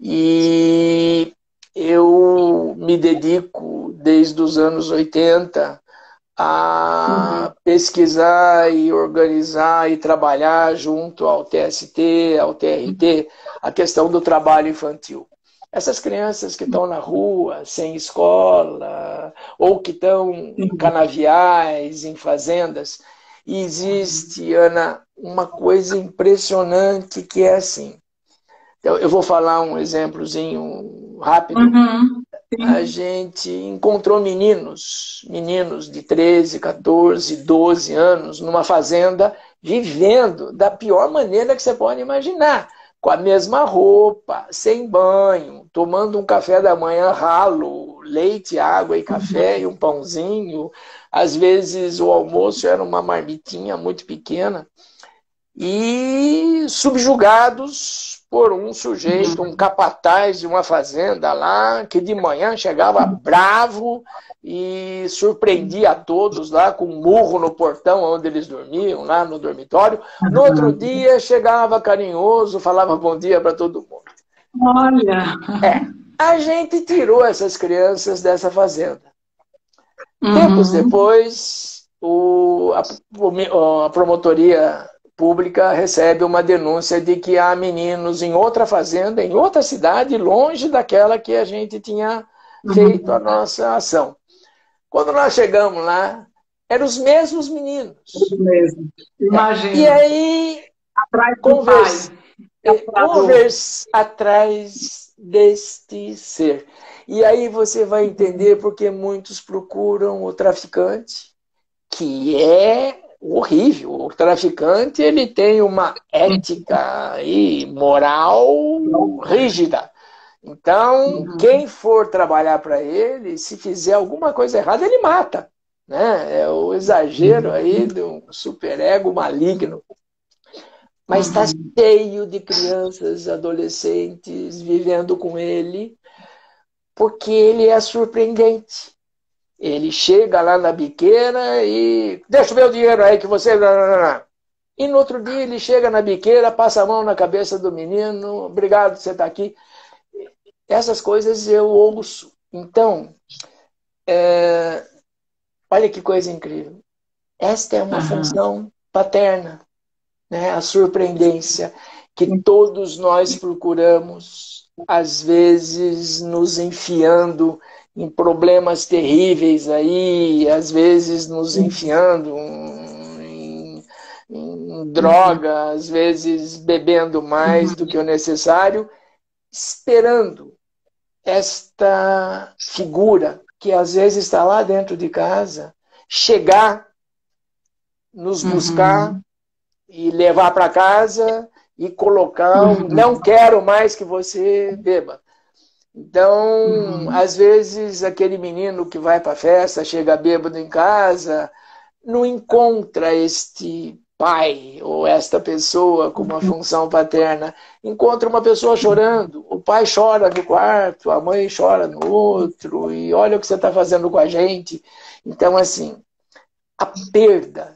E eu me dedico, desde os anos 80, a pesquisar e organizar e trabalhar junto ao TST, ao TRT, a questão do trabalho infantil. Essas crianças que estão na rua, sem escola, ou que estão em canaviais, em fazendas, e existe, Ana, uma coisa impressionante que é assim. Eu vou falar um exemplozinho rápido. A gente encontrou meninos de 13, 14, 12 anos numa fazenda, vivendo da pior maneira que você pode imaginar. Com a mesma roupa, sem banho, tomando um café da manhã ralo, leite, água e café e um pãozinho. Às vezes o almoço era uma marmitinha muito pequena. E subjugados por um sujeito, um capataz de uma fazenda lá, que de manhã chegava bravo e surpreendia a todos lá com um murro no portão onde eles dormiam, lá no dormitório. No outro dia chegava carinhoso, falava bom dia para todo mundo. Olha! A gente tirou essas crianças dessa fazenda. Tempos depois, a promotoria pública recebe uma denúncia de que há meninos em outra fazenda, em outra cidade, longe daquela que a gente tinha feito a nossa ação. Quando nós chegamos lá, eram os mesmos meninos. Imagina. E aí, conversa atrás deste ser. E aí você vai entender porque muitos procuram o traficante, que é horrível. O traficante, ele tem uma ética e moral rígida. Então, quem for trabalhar para ele, se fizer alguma coisa errada, ele mata. Né? É o exagero aí do superego maligno. Mas está cheio de crianças, adolescentes vivendo com ele, porque ele é surpreendente. Ele chega lá na biqueira e deixa o meu dinheiro aí que você... E no outro dia ele chega na biqueira, passa a mão na cabeça do menino, obrigado, você está aqui. Essas coisas eu ouço. Então, olha que coisa incrível. Esta é uma função paterna, né? A surpreendência que todos nós procuramos, às vezes nos enfiando em problemas terríveis aí, às vezes nos enfiando em droga, às vezes bebendo mais do que o necessário, esperando esta figura que às vezes está lá dentro de casa, chegar, nos buscar e levar para casa e colocar um não quero mais que você beba. Então, às vezes, aquele menino que vai para a festa, chega bêbado em casa, não encontra este pai ou esta pessoa com uma função paterna. Encontra uma pessoa chorando. O pai chora no quarto, a mãe chora no outro, e olha o que você está fazendo com a gente. Então, assim, a perda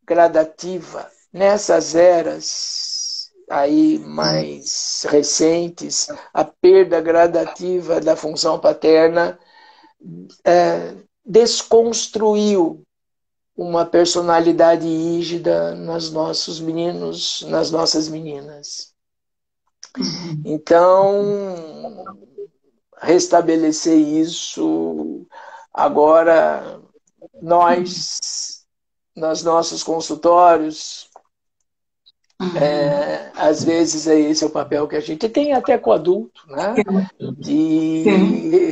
gradativa nessas eras aí mais recentes, a perda gradativa da função paterna desconstruiu uma personalidade rígida nos nossos meninos, nas nossas meninas. Então, restabelecer isso agora, nós, nos nossos consultórios, às vezes esse é o papel que a gente tem até com o adulto, né? De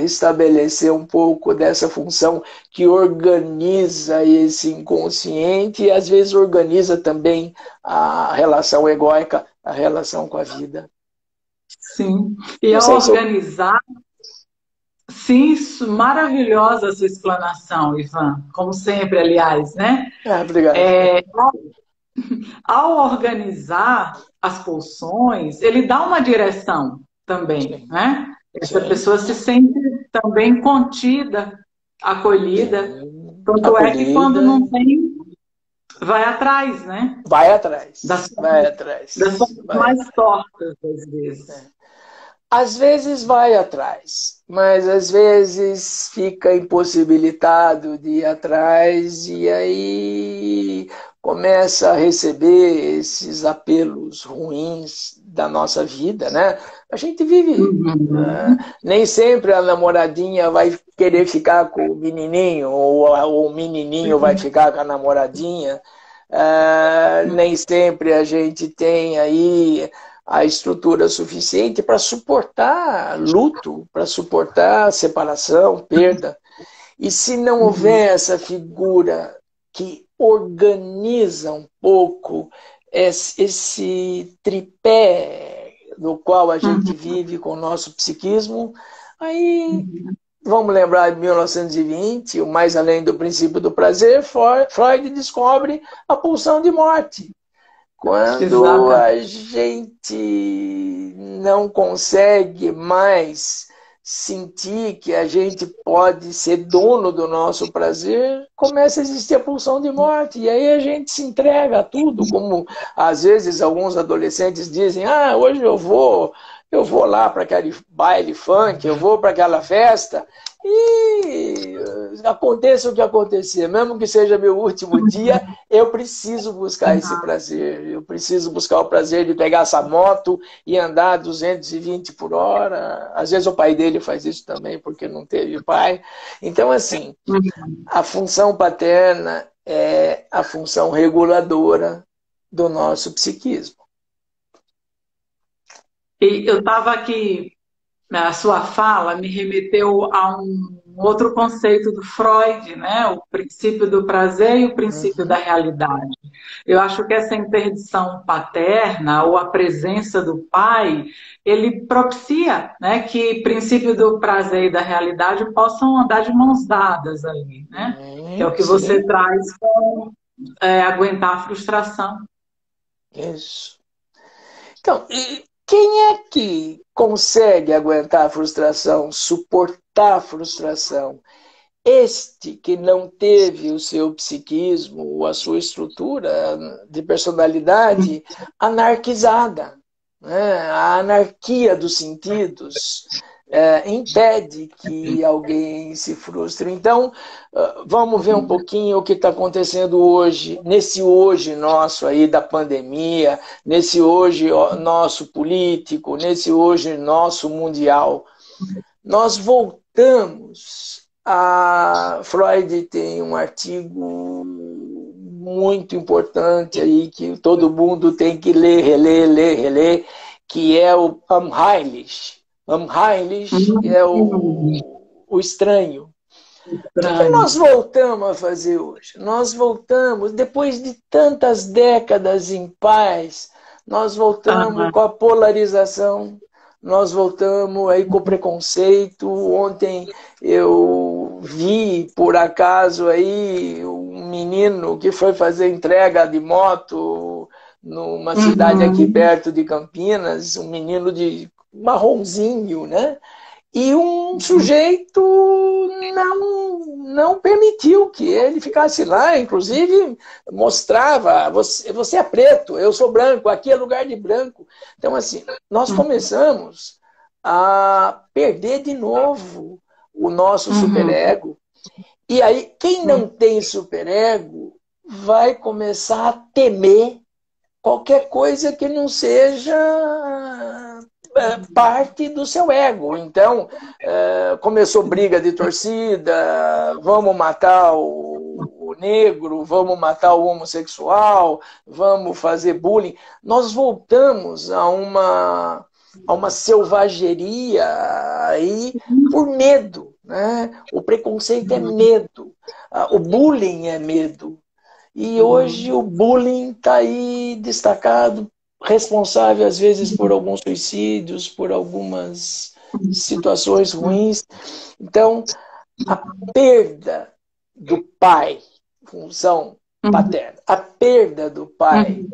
estabelecer um pouco dessa função que organiza esse inconsciente e às vezes organiza também a relação egóica, a relação com a vida. Sim. E ao organizar, Sim, maravilhosa a sua explanação, Ivan. Como sempre, aliás, né? Obrigado. Ao organizar as pulsões, ele dá uma direção também, Sim, né? Essa sim, pessoa se sente também contida, acolhida. sim. Tanto é que quando Acolhida, não tem, vai atrás, né? vai atrás, Das, vai das atrás, formas vai mais atrás. tortas, às vezes. Às vezes vai atrás, mas às vezes fica impossibilitado de ir atrás e aí começa a receber esses apelos ruins da nossa vida, né? A gente vive, Uhum. nem sempre a namoradinha vai querer ficar com o menininho ou o menininho vai ficar com a namoradinha. Nem sempre a gente tem aí a estrutura suficiente para suportar luto, para suportar separação, perda. E se não houver essa figura que organiza um pouco esse tripé no qual a gente vive com o nosso psiquismo, aí vamos lembrar de 1920, o Mais Além do Princípio do Prazer, Freud descobre a pulsão de morte. Quando Exatamente. a gente não consegue mais sentir que a gente pode ser dono do nosso prazer, começa a existir a pulsão de morte. E aí a gente se entrega a tudo, como às vezes alguns adolescentes dizem, hoje eu vou lá para aquele baile funk, eu vou para aquela festa, e aconteça o que acontecer, mesmo que seja meu último dia, eu preciso buscar esse prazer. Eu preciso buscar o prazer de pegar essa moto e andar 220 por hora. Às vezes o pai dele faz isso também, porque não teve pai. Então, assim, a função paterna é a função reguladora do nosso psiquismo. E eu estava aqui, a sua fala me remeteu a um outro conceito do Freud, né? O princípio do prazer e o princípio da Uhum. realidade. Eu acho que essa interdição paterna ou a presença do pai, ele propicia, né, que o princípio do prazer e da realidade possam andar de mãos dadas ali, né? Que é o que você Sim, traz com aguentar a frustração. isso. Então, e quem é que consegue aguentar a frustração, suportar a frustração? Este que não teve o seu psiquismo, a sua estrutura de personalidade anarquizada, né? A anarquia dos sentidos impede que alguém se frustre. Então, vamos ver um pouquinho o que está acontecendo hoje, nesse hoje nosso aí da pandemia, nesse hoje nosso político, nesse hoje nosso mundial. Nós voltamos a Freud tem um artigo muito importante aí que todo mundo tem que ler, reler, que é o Unheimlich. Unheimlich é o estranho. O que Estranho. nós voltamos a fazer hoje? Nós voltamos, depois de tantas décadas em paz, nós voltamos com a polarização, nós voltamos aí com o preconceito. Ontem eu vi, por acaso, aí um menino que foi fazer entrega de moto numa cidade aqui perto de Campinas, um menino de marronzinho, né? E um sujeito não permitiu que ele ficasse lá, inclusive mostrava, você é preto, eu sou branco, aqui é lugar de branco. Então, assim, nós começamos a perder de novo o nosso superego. E aí, quem não tem superego vai começar a temer qualquer coisa que não seja parte do seu ego. Então, começou briga de torcida, vamos matar o negro, vamos matar o homossexual, vamos fazer bullying. Nós voltamos a uma selvageria aí por medo. Né? O preconceito é medo, o bullying é medo. E hoje o bullying está aí destacado responsável, às vezes, por alguns suicídios, por algumas situações ruins. Então, a perda do pai, função paterna, a perda do pai,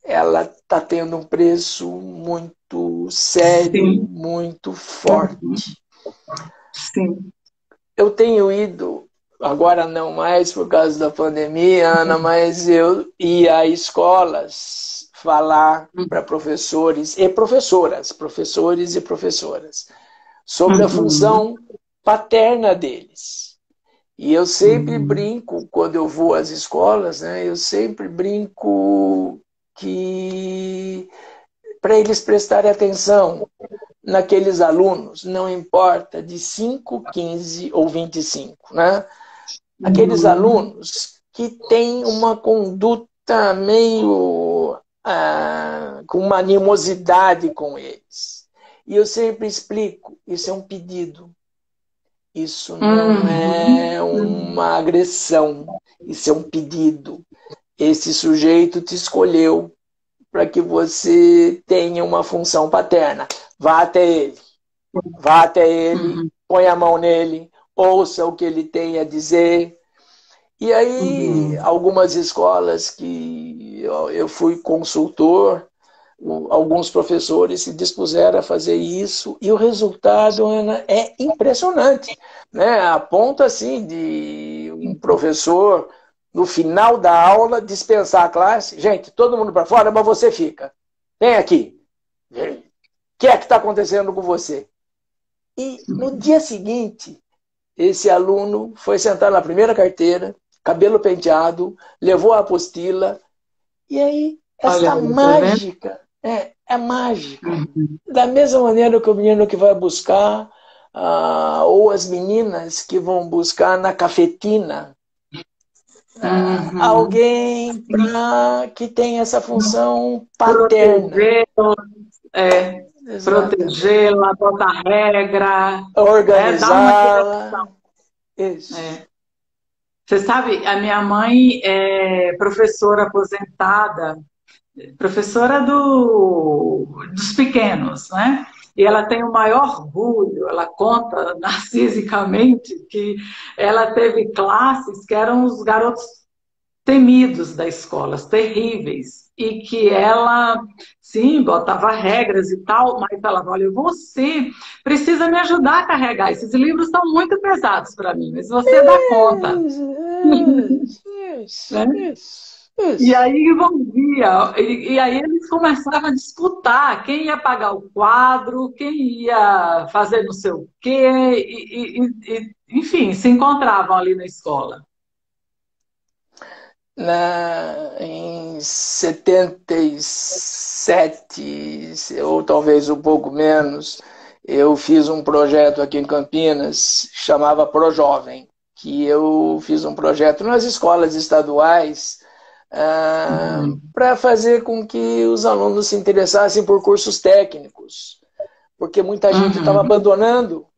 ela está tendo um preço muito sério, Sim. muito forte. Sim. Eu tenho ido, agora não mais por causa da pandemia, Ana, mas eu ia a escolas falar para professores e professoras, professores e professoras, sobre a função paterna deles. E eu sempre brinco, quando eu vou às escolas, né, eu sempre brinco que para eles prestarem atenção naqueles alunos, não importa de 5, 15 ou 25, né? Aqueles alunos que têm uma conduta meio com uma animosidade com eles. E eu sempre explico, isso é um pedido. Isso não é uma agressão, isso é um pedido. Esse sujeito te escolheu para que você tenha uma função paterna. Vá até ele, põe a mão nele, ouça o que ele tem a dizer. E aí, algumas escolas que eu fui consultor, alguns professores se dispuseram a fazer isso, e o resultado, Ana, é impressionante, né? A ponto assim de um professor, no final da aula, dispensar a classe. Gente, todo mundo para fora, mas você fica. Vem aqui. O que é que está acontecendo com você? E no dia seguinte, esse aluno foi sentar na primeira carteira, cabelo penteado, levou a apostila, e aí essa mágica, é mágica. Da mesma maneira que o menino que vai buscar, ou as meninas que vão buscar na cafetina, alguém que tem essa função paterna. Protegê-la, botar regra, organizá-la. Isso. Você sabe, a minha mãe é professora aposentada, professora dos pequenos, né? E ela tem o maior orgulho, ela conta narcisicamente que ela teve classes que eram os garotos temidos da escola, terríveis, e que ela, sim, botava regras e tal, mas falava, olha, você precisa me ajudar a carregar, esses livros estão muito pesados para mim, mas você dá conta. E aí envolvia, e aí eles começavam a disputar quem ia pagar o quadro, quem ia fazer não sei o quê, enfim, se encontravam ali na escola. Em 77, ou talvez um pouco menos, eu fiz um projeto aqui em Campinas, chamava ProJovem, que eu fiz um projeto nas escolas estaduais para fazer com que os alunos se interessassem por cursos técnicos, porque muita gente estava abandonando,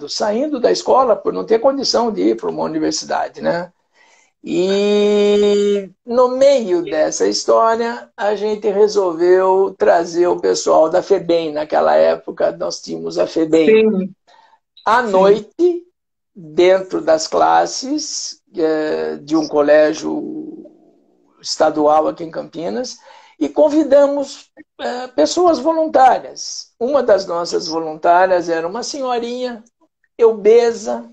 saindo da escola por não ter condição de ir para uma universidade, né? E no meio dessa história, a gente resolveu trazer o pessoal da FEBEM. Naquela época, nós tínhamos a FEBEM. Sim. À noite, dentro das classes de um colégio estadual aqui em Campinas, e convidamos pessoas voluntárias. Uma das nossas voluntárias era uma senhorinha obesa,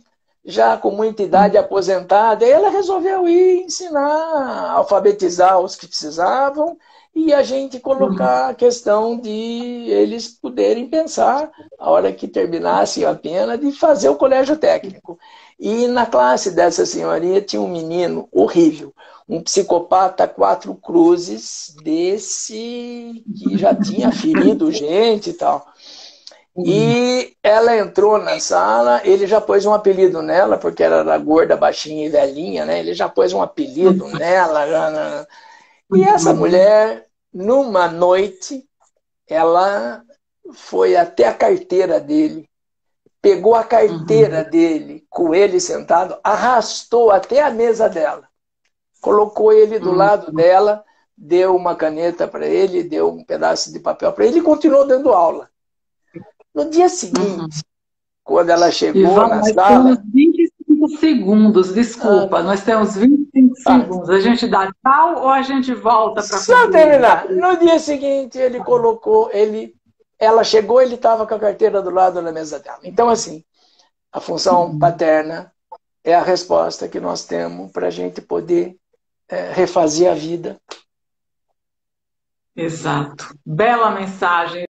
já com muita idade, aposentada, e ela resolveu ir ensinar, alfabetizar os que precisavam, e a gente colocar a questão de eles poderem pensar, a hora que terminasse a pena, de fazer o colégio técnico. E na classe dessa senhorinha tinha um menino horrível, um psicopata 4 cruzes, desse que já tinha ferido gente e tal. E ela entrou na sala, ele já pôs um apelido nela, porque ela era gorda, baixinha e velhinha, né? Ele já pôs um apelido nela. E essa mulher, numa noite, ela foi até a carteira dele, pegou a carteira dele, com ele sentado, arrastou até a mesa dela, colocou ele do lado dela, deu uma caneta para ele, deu um pedaço de papel para ele e continuou dando aula. No dia seguinte, quando ela chegou Ivan, na nós sala... temos 25 segundos, desculpa, nós temos 25 segundos. A gente dá tchau ou a gente volta para só terminar. No dia seguinte, ele colocou, ela chegou, ele estava com a carteira do lado da mesa dela. Então, assim, a função paterna é a resposta que nós temos para a gente poder refazer a vida. Exato. Bela mensagem.